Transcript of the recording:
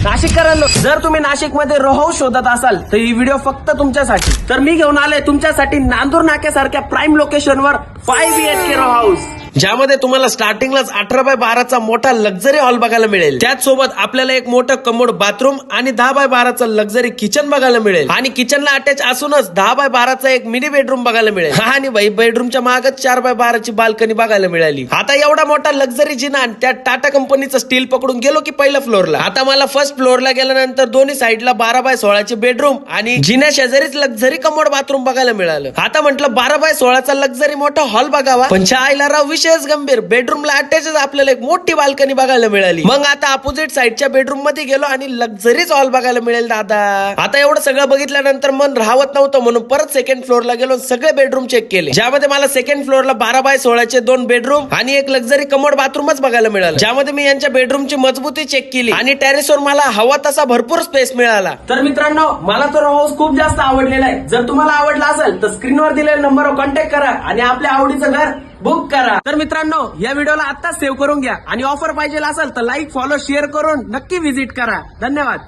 नाशिककरांनो, जर तुम्ही नाशिकमध्ये रो हाऊस शोधत असाल तर ही व्हिडिओ फक्त तुमच्यासाठी. तर मी घेऊन आलोय तुमच्यासाठी नांदूर नाक्यासारख्या प्राईम लोकेशनवर 5 BHK रो हाऊस, ज्यामध्ये तुम्हाला स्टार्टिंगलाच 18x12चा मोठा लक्झरी हॉल बघायला मिळेल. त्याचसोबत आपल्याला एक मोठं कमोड बाथरूम आणि 10x12चा लक्झरी किचन बघायला मिळेल. आणि किचनला अटॅच असूनच 10x12चा एक मिनी बेडरूम बघायला मिळेल. आणि भाई बेडरूमच्या मागच 4x12ची बाल्कनी बघायला मिळाली. आता एवढा मोठा लक्झरी जिना आणि त्या टाटा कंपनीचं स्टील पकडून गेलो की पहिल्या फ्लोअरला. आता मला फर्स्ट फ्लोअरला गेल्यानंतर दोन्ही साईडला 12x16चे बेडरूम आणि जिन्या शेजारीच लक्झरी कमोड बाथरूम बघायला मिळालं. आता म्हटलं 12x16चा लक्झरी मोठा हॉल बघावा, पण आईला राव विशेष गंभीर, बेडरूमला अटॅच आपल्याला एक मोठी बाल्कनी बघायला मिळाली. मग आता अपोजिट साईडच्या बेडरूम मध्ये गेलो आणि लक्झरीच हॉल बघायला मिळेल दादा. आता एवढं सगळं बघितल्यानंतर मन राहत नव्हतं, म्हणून परत सेकंड फ्लोअरला गेलो, सगळे बेडरूम चेक केले, ज्यामध्ये मला सेकंड फ्लोअरला 12x16चे 2 बेडरूम आणि एक लक्झरी कमोड बाथरूमच बघायला मिळालं. ज्यामध्ये मी यांच्या बेडरूमची मजबूती चेक केली आणि टेरेसवर मला हवा तसा भरपूर स्पेस मिळाला. तर मित्रांनो, मला तो हाऊस खूप जास्त आवडलेला आहे. जर तुम्हाला आवडला असेल तर स्क्रीनवर दिलेल्या नंबरवर कॉन्टॅक्ट करा आणि आपल्या आवडीचं घर बुक करा. तर मित्रांनो, या व्हिडिओला आत्ताच सेव्ह करून घ्या आणि ऑफर पाहिजे असेल तर लाईक, फॉलो, शेअर करून नक्की व्हिजिट करा. धन्यवाद.